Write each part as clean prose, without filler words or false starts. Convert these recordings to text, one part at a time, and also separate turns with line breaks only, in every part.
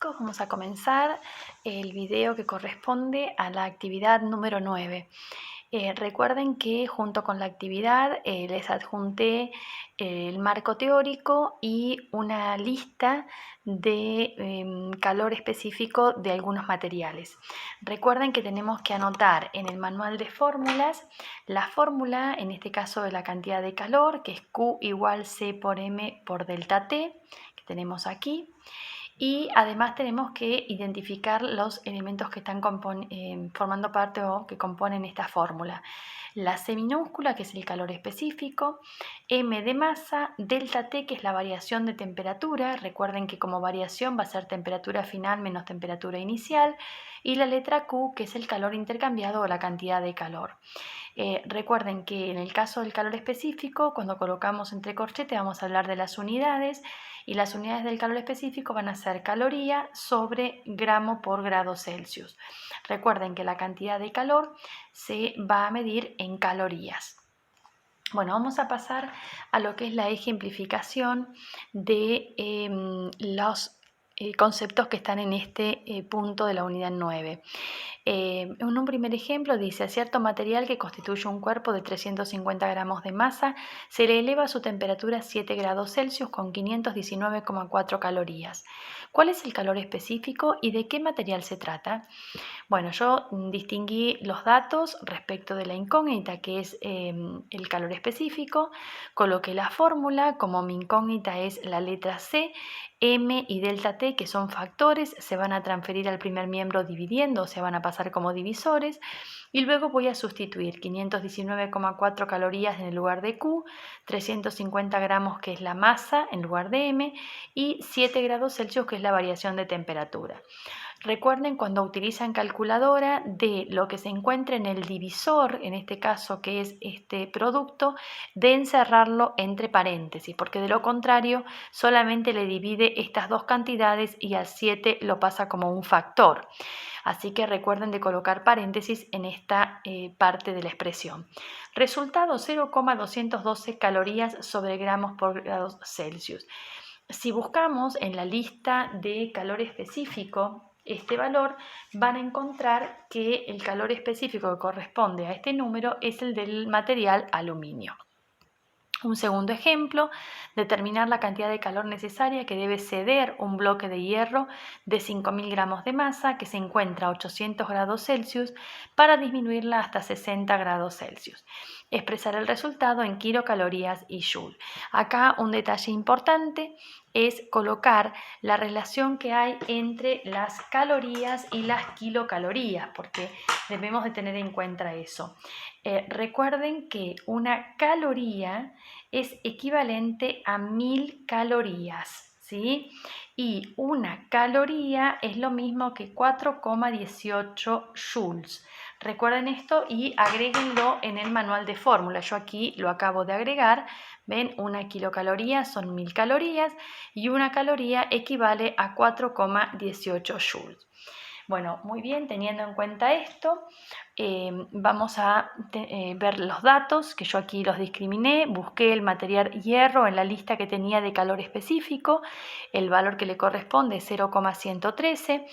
chicos, vamos a comenzar el video que corresponde a la actividad número 9. Recuerden que junto con la actividad les adjunté el marco teórico y una lista de calor específico de algunos materiales. Recuerden que tenemos que anotar en el manual de fórmulas la fórmula, en este caso de la cantidad de calor, que es Q igual C por M por delta T, que tenemos aquí. Y además tenemos que identificar los elementos que están formando parte o que componen esta fórmula. La C minúscula, que es el calor específico, M de masa, delta T, que es la variación de temperatura. Recuerden que como variación va a ser temperatura final menos temperatura inicial. Y la letra Q, que es el calor intercambiado o la cantidad de calor. Recuerden que en el caso del calor específico, cuando colocamos entre corchetes vamos a hablar de las unidades, y las unidades del calor específico van a ser caloría sobre gramo por grado Celsius. Recuerden que la cantidad de calor se va a medir en calorías. Bueno, vamos a pasar a lo que es la ejemplificación de los conceptos que están en este punto de la unidad 9. En un primer ejemplo dice: a cierto material que constituye un cuerpo de 350 gramos de masa se le eleva su temperatura a 7 grados Celsius con 519,4 calorías. ¿Cuál es el calor específico y de qué material se trata? Bueno, yo distinguí los datos respecto de la incógnita, que es el calor específico. Coloqué la fórmula, como mi incógnita es la letra C, M y delta T, que son factores, se van a transferir al primer miembro dividiendo, o sea, van a pasar como divisores. Y luego voy a sustituir 519,4 calorías en el lugar de Q, 350 gramos, que es la masa, en lugar de M, y 7 grados Celsius, que es la variación de temperatura. Recuerden, cuando utilizan calculadora, de lo que se encuentra en el divisor, en este caso que es este producto, de encerrarlo entre paréntesis, porque de lo contrario solamente le divide estas dos cantidades y al 7 lo pasa como un factor. Así que recuerden de colocar paréntesis en esta parte de la expresión. Resultado: 0,212 calorías sobre gramos por grados Celsius. Si buscamos en la lista de calor específico este valor, van a encontrar que el calor específico que corresponde a este número es el del material aluminio. Un segundo ejemplo: determinar la cantidad de calor necesaria que debe ceder un bloque de hierro de 5.000 gramos de masa que se encuentra a 800 grados Celsius para disminuirla hasta 60 grados Celsius. Expresar el resultado en kilocalorías y joule. Acá un detalle importante es colocar la relación que hay entre las calorías y las kilocalorías, porque debemos de tener en cuenta eso. Recuerden que una caloría es equivalente a 1000 calorías, ¿sí? Y una caloría es lo mismo que 4,18 joules. Recuerden esto y agréguenlo en el manual de fórmula. Yo aquí lo acabo de agregar. ¿Ven? Una kilocaloría son 1000 calorías y una caloría equivale a 4,18 joules. Bueno, muy bien, teniendo en cuenta esto, vamos a ver los datos, que yo aquí los discriminé. Busqué el material hierro en la lista que tenía de calor específico, el valor que le corresponde es 0,113,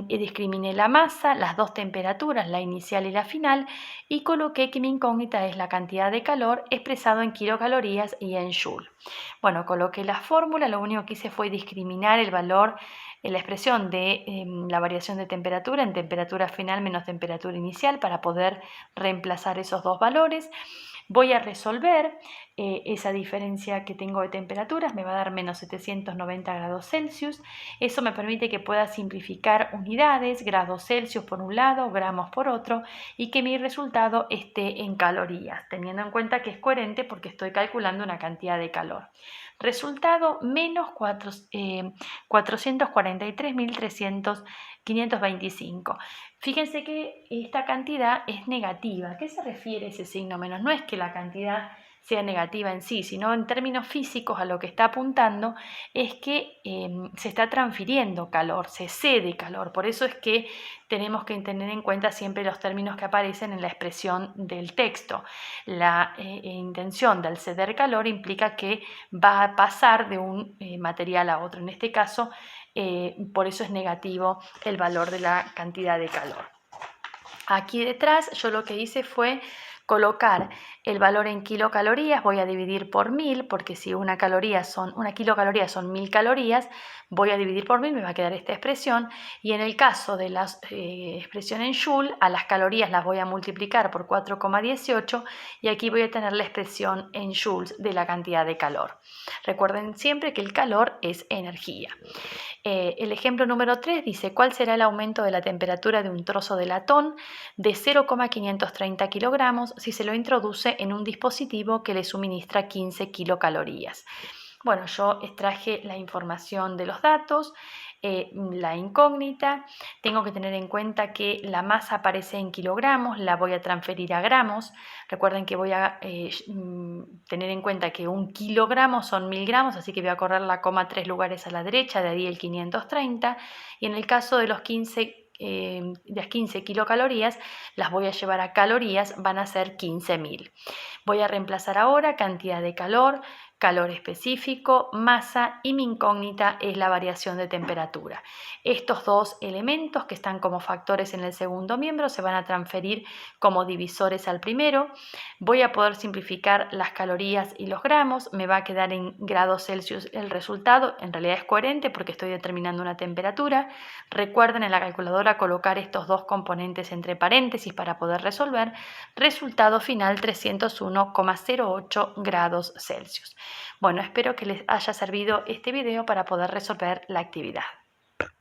y discriminé la masa, las dos temperaturas, la inicial y la final, y coloqué que mi incógnita es la cantidad de calor expresado en kilocalorías y en joule. Bueno, coloqué la fórmula, lo único que hice fue discriminar el valor, la expresión de la variación de temperatura en temperatura final menos temperatura inicial para poder reemplazar esos dos valores. Voy a resolver esa diferencia que tengo de temperaturas, me va a dar menos 790 grados Celsius. Eso me permite que pueda simplificar unidades, grados Celsius por un lado, gramos por otro, y que mi resultado esté en calorías, teniendo en cuenta que es coherente porque estoy calculando una cantidad de calor. Resultado: menos 443.525. Fíjense que esta cantidad es negativa. ¿A qué se refiere ese signo menos? No es que la cantidad sea negativa en sí, sino en términos físicos a lo que está apuntando es que se está transfiriendo calor, se cede calor. Por eso es que tenemos que tener en cuenta siempre los términos que aparecen en la expresión del texto. La intención del ceder calor implica que va a pasar de un material a otro. En este caso, por eso es negativo el valor de la cantidad de calor. Aquí detrás yo lo que hice fue colocar el valor en kilocalorías, voy a dividir por 1000, porque si una kilocaloría son 1000 calorías, voy a dividir por 1000, me va a quedar esta expresión, y en el caso de la expresión en Joule, a las calorías las voy a multiplicar por 4,18 y aquí voy a tener la expresión en Joules de la cantidad de calor. Recuerden siempre que el calor es energía. El ejemplo número 3 dice, ¿cuál será el aumento de la temperatura de un trozo de latón de 0,530 kilogramos si se lo introduce en un dispositivo que le suministra 15 kilocalorías? Bueno, yo extraje la información de los datos, la incógnita, tengo que tener en cuenta que la masa aparece en kilogramos, la voy a transferir a gramos. Recuerden que voy a tener en cuenta que 1 kilogramo son 1000 gramos, así que voy a correr la coma 3 lugares a la derecha, de ahí el 530. Y en el caso de las 15 kilocalorías, las voy a llevar a calorías, van a ser 15.000. Voy a reemplazar ahora cantidad de calor, calor específico, masa y mi incógnita es la variación de temperatura. Estos dos elementos que están como factores en el segundo miembro se van a transferir como divisores al primero. Voy a poder simplificar las calorías y los gramos, me va a quedar en grados Celsius el resultado, en realidad es coherente porque estoy determinando una temperatura. Recuerden en la calculadora colocar estos dos componentes entre paréntesis para poder resolver. Resultado final 301,08 grados Celsius. Bueno, espero que les haya servido este video para poder resolver la actividad.